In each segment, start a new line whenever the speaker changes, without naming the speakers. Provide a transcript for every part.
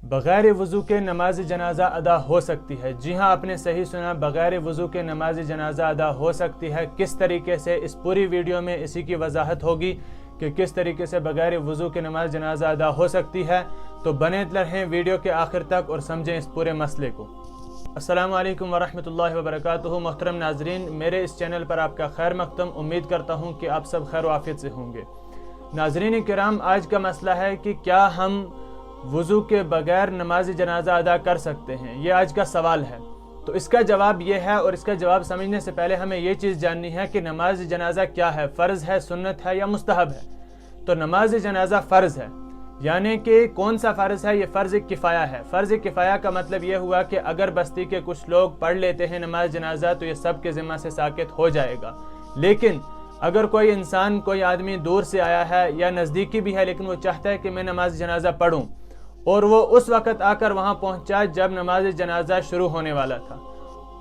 बग़ैर वज़ू के नमाज जनाजा अदा हो सकती है। जी हाँ, आपने सही सुना, बग़ैर वज़ू के नमाज जनाजा अदा हो सकती है। किस तरीके से, इस पूरी वीडियो में इसी की वजाहत होगी कि किस तरीके से बग़ैर वज़ू के नमाज जनाजा अदा हो सकती है। तो बने रहें वीडियो के आखिर तक और समझें इस पूरे मसले को। अस्सलामु अलैकुम वरहमतुल्लाहि वबरकातुहू। मोहतरम नाजरीन, मेरे इस चैनल पर आपका खैर मक़दम। उम्मीद करता हूँ कि आप सब खैर आफियत से होंगे। नाजरीन किराम, आज का मसला है कि क्या हम वज़ू के बगैर नमाज जनाजा अदा कर सकते हैं। ये आज का सवाल है। तो इसका जवाब ये है, और इसका जवाब समझने से पहले हमें ये चीज़ जाननी है कि नमाज जनाजा क्या है, फ़र्ज़ है, सुन्नत है या मुस्तहब है। तो नमाज जनाजा फ़र्ज़ है, यानी कि कौन सा फ़र्ज़ है? ये फ़र्ज़ किफ़ाया है। फ़र्ज़ किफ़ाया का मतलब ये हुआ कि अगर बस्ती के कुछ लोग पढ़ लेते हैं नमाज जनाजा तो ये सब के ज़िम्मा से साकित हो जाएगा। लेकिन अगर कोई इंसान, कोई आदमी दूर से आया है या नज़दीकी भी है, लेकिन वो चाहता है कि मैं नमाज जनाजा पढ़ूँ, और वो उस वक़्त आकर वहाँ पहुँचा जब नमाज जनाजा शुरू होने वाला था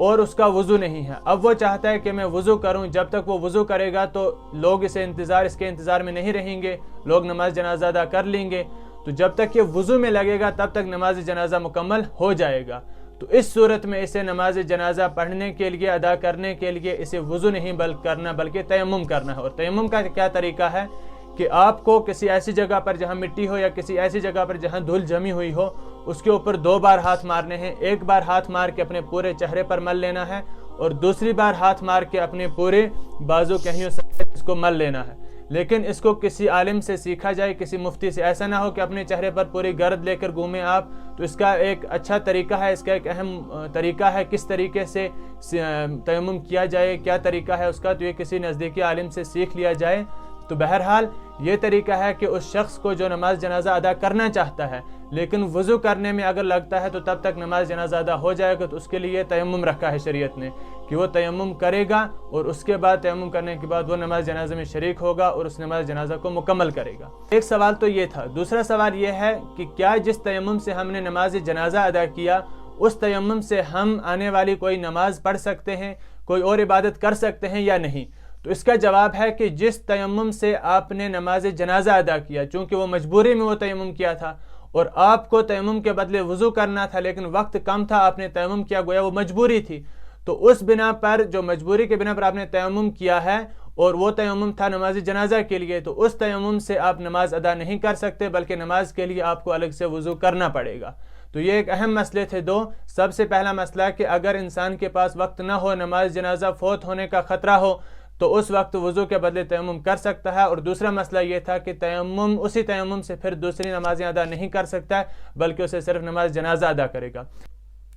और उसका वज़ू नहीं है। अब वो चाहता है कि मैं वज़ू करूँ। जब तक वो वज़ू करेगा तो लोग इसके इंतज़ार में नहीं रहेंगे, लोग नमाज जनाजा अदा कर लेंगे। तो जब तक ये वज़ू में लगेगा तब तक नमाज जनाजा मुकम्मल हो जाएगा। तो इस सूरत में इसे नमाज जनाजा पढ़ने के लिए, अदा करने के लिए इसे वज़ू नहीं करना बल्कि तयम्मुम करना है। और तयम्मुम का क्या तरीका है कि आपको किसी ऐसी जगह पर जहाँ मिट्टी हो या किसी ऐसी जगह पर जहाँ धूल जमी हुई हो, उसके ऊपर 2 बार हाथ मारने हैं। एक बार हाथ मार के अपने पूरे चेहरे पर मल लेना है और दूसरी बार हाथ मार के अपने पूरे बाजू कहियों से इसको मल लेना है। लेकिन इसको किसी आलिम से सीखा जाए, किसी मुफ्ती से। ऐसा ना हो कि अपने चेहरे पर पूरी गर्द लेकर घूमें आप। तो इसका एक अच्छा तरीका है, इसका एक अहम तरीका है किस तरीके से तयम्मुम किया जाए, क्या तरीका है उसका, तो ये किसी नज़दीकी आलिम से सीख लिया जाए। तो बहरहाल ये तरीका है कि उस शख्स को जो नमाज जनाजा अदा करना चाहता है लेकिन वज़ू करने में अगर लगता है तो तब तक नमाज जनाजा अदा हो जाएगा। तो उसके लिए तयम्मुम रखा है शरीयत ने कि वो तयम्मुम करेगा और उसके बाद तयम्मुम करने के बाद वो नमाज जनाजा में शरीक होगा और उस नमाज जनाजा को मुकम्मल करेगा। एक सवाल तो ये था। दूसरा सवाल ये है कि क्या जिस तयम्मुम से हमने नमाज जनाजा अदा किया उस तयम्मुम से हम आने वाली कोई नमाज पढ़ सकते हैं, कोई और इबादत कर सकते हैं या नहीं? तो इसका जवाब है कि जिस तयम्मुम से आपने नमाज जनाजा अदा किया, चूँकि वो मजबूरी में वो तयम्मुम किया था और आपको तयम्मुम के बदले वज़ू करना था लेकिन वक्त कम था, आपने तयम्मुम किया, गोया वो मजबूरी थी। तो उस बिना पर, जो मजबूरी के बिना पर आपने तयम्मुम किया है और वो तयम्मुम था नमाज जनाजा के लिए, तो उस तयम्मुम से आप नमाज अदा नहीं कर सकते बल्कि नमाज के लिए आपको अलग से वज़ू करना पड़ेगा। तो ये एक अहम मसले थे 2। सबसे पहला मसला कि अगर इंसान के पास वक्त ना हो, नमाज जनाजा फौत होने का ख़तरा हो, तो उस वक्त वज़ू के बदले तयम्मुम कर सकता है। और दूसरा मसला ये था कि तयम्मुम, उसी तयम्मुम से फिर दूसरी नमाज़ें अदा नहीं कर सकता है बल्कि उसे सिर्फ नमाज जनाजा अदा करेगा।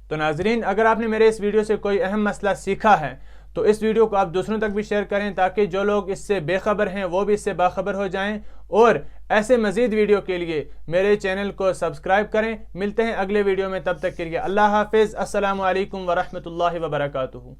तो नाजरीन, अगर आपने मेरे इस वीडियो से कोई अहम मसला सीखा है तो इस वीडियो को आप दूसरों तक भी शेयर करें ताकि जो लोग इससे बेखबर हैं वो भी इससे बाखबर हो जाएं। और ऐसे मज़ीद वीडियो के लिए मेरे चैनल को सब्सक्राइब करें। मिलते हैं अगले वीडियो में, तब तक के लिए अल्लाह हाफिज़। अस्सलामु अलैकुम वरहमतुल्लाहि वबरकातुहू।